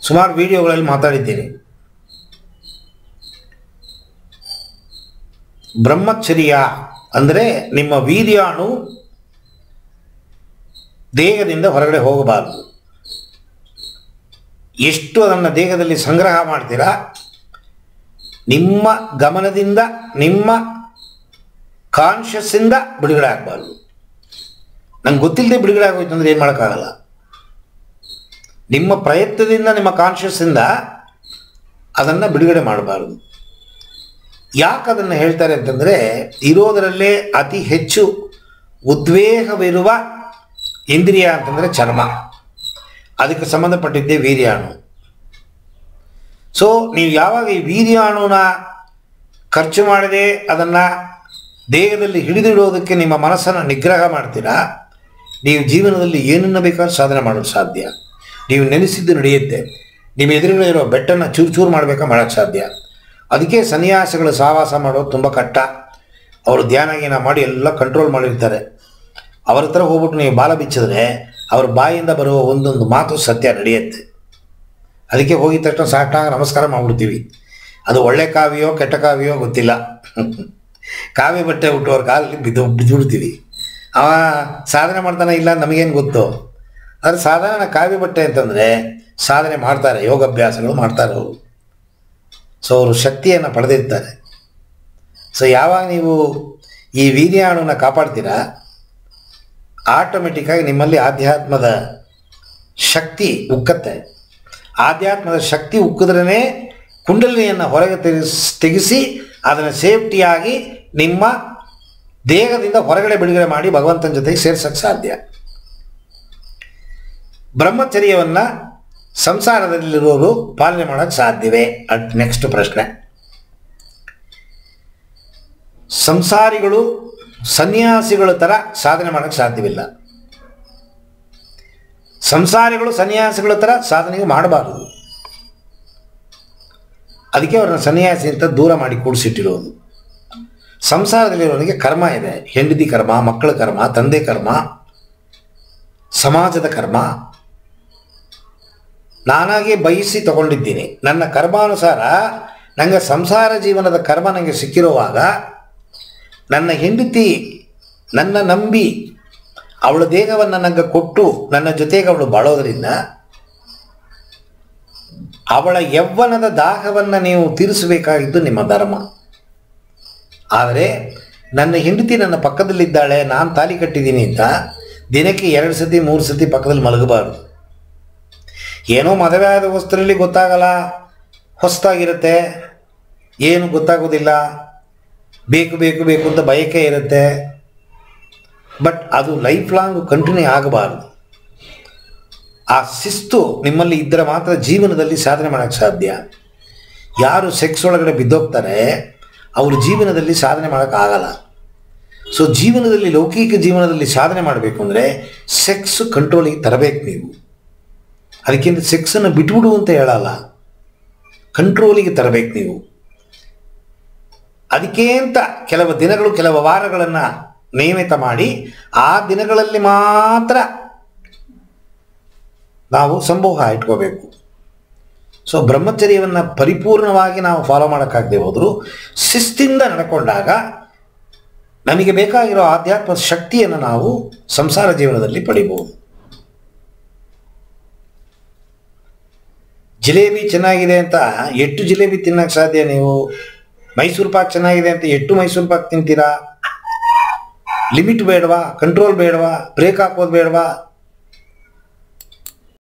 ಸುಮಾರು ವಿಡಿಯೋಗಳಲ್ಲಿ ಮಾತಾಡಿದ್ದೀನಿ. ಬ್ರಹ್ಮಚರ್ಯ ಅಂದರೆ ನಿಮ್ಮ ವೀರ್ಯಾಣು ದೇಹದಿಂದ ಹೊರಗಡೆ ಹೋಗಬಾರದು. ಎಷ್ಟು ಅದನ್ನು ದೇಹದಲ್ಲಿ ಸಂಗ್ರಹ ಮಾಡ್ತೀರಾ, ನಿಮ್ಮ ಗಮನದಿಂದ, ನಿಮ್ಮ ಕಾನ್ಷಿಯಸ್ಸಿಂದ ಬಿಡುಗಡೆ ಆಗಬಾರ್ದು. ನಂಗೆ ಗೊತ್ತಿಲ್ಲದೆ ಬಿಡುಗಡೆ ಆಗೋಯ್ತು ಅಂದರೆ ಏನು ಮಾಡೋಕ್ಕಾಗಲ್ಲ. ನಿಮ್ಮ ಪ್ರಯತ್ನದಿಂದ, ನಿಮ್ಮ ಕಾನ್ಷಿಯಸ್ಸಿಂದ ಅದನ್ನು ಬಿಡುಗಡೆ ಮಾಡಬಾರ್ದು. ಯಾಕೆ ಅದನ್ನು ಹೇಳ್ತಾರೆ ಅಂತಂದರೆ, ಇರೋದರಲ್ಲೇ ಅತಿ ಹೆಚ್ಚು ಉದ್ವೇಗವಿರುವ ಇಂದ್ರಿಯ ಅಂತಂದರೆ ಚರ್ಮ, ಅದಕ್ಕೆ ಸಂಬಂಧಪಟ್ಟಿದ್ದೇ ವೀರ್ಯಾಣು. ಸೊ ನೀವು ಯಾವಾಗ ಈ ವೀರ್ಯಾಣುನ ಖರ್ಚು ಮಾಡದೆ ಅದನ್ನು ದೇಹದಲ್ಲಿ ಹಿಡಿದಿಡೋದಕ್ಕೆ ನಿಮ್ಮ ಮನಸ್ಸನ್ನು ನಿಗ್ರಹ ಮಾಡ್ತೀರಾ, ನೀವು ಜೀವನದಲ್ಲಿ ಏನನ್ನು ಬೇಕಾದ್ರೂ ಸಾಧನೆ ಮಾಡೋದು ಸಾಧ್ಯ. ನೀವು ನೆನೆಸಿದ್ದು ನಡೆಯುತ್ತೆ. ನಿಮ್ಮ ಎದುರುಗಡೆ ಇರೋ ಬೆಟ್ಟನ್ನು ಚೂರು ಚೂರು ಮಾಡೋಕ್ಕೆ ಸಾಧ್ಯ. ಅದಕ್ಕೆ ಸನ್ಯಾಸಿಗಳು ಸಹವಾಸ ಮಾಡೋದು ತುಂಬ ಕಷ್ಟ. ಅವರು ಧ್ಯಾನ ಗೀನ ಮಾಡಿ ಎಲ್ಲ ಕಂಟ್ರೋಲ್ ಮಾಡಿರ್ತಾರೆ. ಅವ್ರ ಹತ್ರ ಹೋಗ್ಬಿಟ್ಟು ನೀವು ಬಾಲ ಬಿಚ್ಚಿದ್ರೆ ಅವ್ರ ಬಾಯಿಂದ ಬರುವ ಒಂದೊಂದು ಮಾತು ಸತ್ಯ ನಡೆಯುತ್ತೆ. ಅದಕ್ಕೆ ಹೋಗಿದ ತಕ್ಷಣ ಸಾಷ್ಟಾಂಗ ನಮಸ್ಕಾರ ಮಾಡಿಬಿಡ್ತೀವಿ. ಅದು ಒಳ್ಳೆ ಕಾವ್ಯೋ ಕೆಟ್ಟ ಕಾವ್ಯೋ ಗೊತ್ತಿಲ್ಲ. ಕಾವ್ಯ ಬಟ್ಟೆ ಹುಟ್ಟುವವ್ರ ಕಾಲಲ್ಲಿ ಬಿದ್ದುಬಿಡ್ತೀವಿ. ಅವ ಸಾಧನೆ ಮಾಡ್ತಾನೆ ಇಲ್ಲ ನಮಗೇನು ಗೊತ್ತು. ಆದರೆ ಸಾಧಾರಣ ಕಾವ್ಯ ಬಟ್ಟೆ ಅಂತಂದರೆ ಸಾಧನೆ ಮಾಡ್ತಾರೆ, ಯೋಗಾಭ್ಯಾಸಗಳು ಮಾಡ್ತಾರೆ ಅವರು. ಸೊ ಅವರು ಶಕ್ತಿಯನ್ನು ಪಡೆದಿರ್ತಾರೆ. ಸೊ ಯಾವಾಗ ನೀವು ಈ ವೀರ್ಯಾಣುನ ಕಾಪಾಡ್ತೀರಾ, ಆಟೋಮೆಟಿಕ್ಕಾಗಿ ನಿಮ್ಮಲ್ಲಿ ಆಧ್ಯಾತ್ಮದ ಶಕ್ತಿ ಉಕ್ಕತ್ತೆ. ಆಧ್ಯಾತ್ಮದ ಶಕ್ತಿ ಉಕ್ಕಿದ್ರೇ ಕುಂಡಲಿನಿಯನ್ನು ಹೊರಗೆ ತೆಗೆಸಿ ಅದನ್ನು ಸೇಫ್ಟಿಯಾಗಿ ನಿಮ್ಮ ದೇಹದಿಂದ ಹೊರಗಡೆ ಬಿಡುಗಡೆ ಮಾಡಿ ಭಗವಂತನ ಜೊತೆಗೆ ಸೇರ್ಸಕ್ಕೆ ಸಾಧ್ಯ. ಬ್ರಹ್ಮಚರ್ಯವನ್ನು ಸಂಸಾರದಲ್ಲಿರೋರು ಪಾಲನೆ ಮಾಡೋಕ್ಕೆ ಸಾಧ್ಯವೇ? ನೆಕ್ಸ್ಟ್ ಪ್ರಶ್ನೆ. ಸಂಸಾರಿಗಳು ಸನ್ಯಾಸಿಗಳ ಥರ ಸಾಧನೆ ಮಾಡೋಕ್ಕೆ ಸಾಧ್ಯವಿಲ್ಲ. ಸಂಸಾರಿಗಳು ಸನ್ಯಾಸಿಗಳ ಥರ ಸಾಧನೆ ಮಾಡಬಾರದು. ಅದಕ್ಕೆ ಅವ್ರನ್ನ ಸನ್ಯಾಸಿ ಅಂತ ದೂರ ಮಾಡಿ ಕೂಡಿಸಿಟ್ಟಿರೋದು. ಸಂಸಾರದಲ್ಲಿರೋನಿಗೆ ಕರ್ಮ ಇದೆ. ಹೆಂಡತಿ ಕರ್ಮ, ಮಕ್ಕಳ ಕರ್ಮ, ತಂದೆ ಕರ್ಮ, ಸಮಾಜದ ಕರ್ಮ. ನಾನಾಗೆ ಬಯಸಿ ತಗೊಂಡಿದ್ದೀನಿ. ನನ್ನ ಕರ್ಮಾನುಸಾರ ನನಗೆ ಸಂಸಾರ ಜೀವನದ ಕರ್ಮ ನನಗೆ ಸಿಕ್ಕಿರುವಾಗ ನನ್ನ ಹೆಂಡತಿ ನನ್ನ ನಂಬಿ ಅವಳ ದೇಹವನ್ನು ನನಗೆ ಕೊಟ್ಟು ನನ್ನ ಜೊತೆಗೆ ಅವಳು ಬಾಳೋದ್ರಿಂದ ಅವಳ ಯೌವನದ ದಾಹವನ್ನು ನೀವು ತೀರಿಸಬೇಕಾಗಿದ್ದು ನಿಮ್ಮ ಧರ್ಮ. ಆದರೆ ನನ್ನ ಹೆಂಡತಿ ನನ್ನ ಪಕ್ಕದಲ್ಲಿದ್ದಾಳೆ, ನಾನು ತಾಲಿ ಕಟ್ಟಿದ್ದೀನಿ ಅಂತ ದಿನಕ್ಕೆ 2 ಸತಿ 3 ಸತಿ ಪಕ್ಕದಲ್ಲಿ ಮಲಗಬಾರ್ದು. ಏನೋ ಮದುವೆ ಆದ ವಸ್ತುರಲ್ಲಿ ಗೊತ್ತಾಗಲ್ಲ, ಹೊಸದಾಗಿರುತ್ತೆ, ಏನು ಗೊತ್ತಾಗೋದಿಲ್ಲ, ಬೇಕು ಬೇಕು ಬೇಕು ಅಂತ ಬಯಕೆ ಇರುತ್ತೆ. ಬಟ್ ಅದು ಲೈಫ್ ಲಾಂಗ್ ಕಂಟಿನ್ಯೂ ಆಗಬಾರ್ದು. ಆ ಶಿಸ್ತು ನಿಮ್ಮಲ್ಲಿ ಇದ್ದರೆ ಮಾತ್ರ ಜೀವನದಲ್ಲಿ ಸಾಧನೆ ಮಾಡೋಕ್ಕೆ ಸಾಧ್ಯ. ಯಾರು ಸೆಕ್ಸ್ ಒಳಗಡೆ ಬಿದ್ದೋಗ್ತಾರೆ ಅವರು ಜೀವನದಲ್ಲಿ ಸಾಧನೆ ಮಾಡೋಕ್ಕಾಗಲ್ಲ. ಸೊ ಜೀವನದಲ್ಲಿ, ಲೌಕಿಕ ಜೀವನದಲ್ಲಿ ಸಾಧನೆ ಮಾಡಬೇಕು ಅಂದರೆ ಸೆಕ್ಸ್ ಕಂಟ್ರೋಲಿಗೆ ತರಬೇಕು ನೀವು. ಅದಕ್ಕಿಂತ ಸೆಕ್ಸನ್ನು ಬಿಟ್ಬಿಡು ಅಂತ ಹೇಳಲ್ಲ, ಕಂಟ್ರೋಲಿಗೆ ತರಬೇಕು ನೀವು. ಅದಕ್ಕೆ ಅಂತ ಕೆಲವು ದಿನಗಳು, ಕೆಲವು ವಾರಗಳನ್ನು ನಿಯಮಿತ ಮಾಡಿ ಆ ದಿನಗಳಲ್ಲಿ ಮಾತ್ರ ನಾವು ಸಂಭೋಗ ಇಟ್ಕೋಬೇಕು. ಸೊ ಬ್ರಹ್ಮಚರ್ಯವನ್ನು ಪರಿಪೂರ್ಣವಾಗಿ ನಾವು ಫಾಲೋ ಮಾಡೋಕ್ಕಾಗದೆ ಹೋದರೂ ಶಿಸ್ತಿಂದ ನಡ್ಕೊಂಡಾಗ ನಮಗೆ ಬೇಕಾಗಿರೋ ಆಧ್ಯಾತ್ಮ ಶಕ್ತಿಯನ್ನು ನಾವು ಸಂಸಾರ ಜೀವನದಲ್ಲಿ ಪಡಿಬೋದು. ಜಿಲೇಬಿ ಚೆನ್ನಾಗಿದೆ ಅಂತ ಎಷ್ಟು ಜಿಲೇಬಿ ತಿನ್ನೋಕ್ಕೆ ಸಾಧ್ಯ ನೀವು? ಮೈಸೂರು ಪಾಕ್ ಚೆನ್ನಾಗಿದೆ ಅಂತ ಎಷ್ಟು ಮೈಸೂರು ಪಾಕ್ ತಿಂತೀರಾ? ಲಿಮಿಟ್ ಬೇಡವಾ? ಕಂಟ್ರೋಲ್ ಬೇಡವಾ? ಬ್ರೇಕ್ ಹಾಕೋದು ಬೇಡವಾ?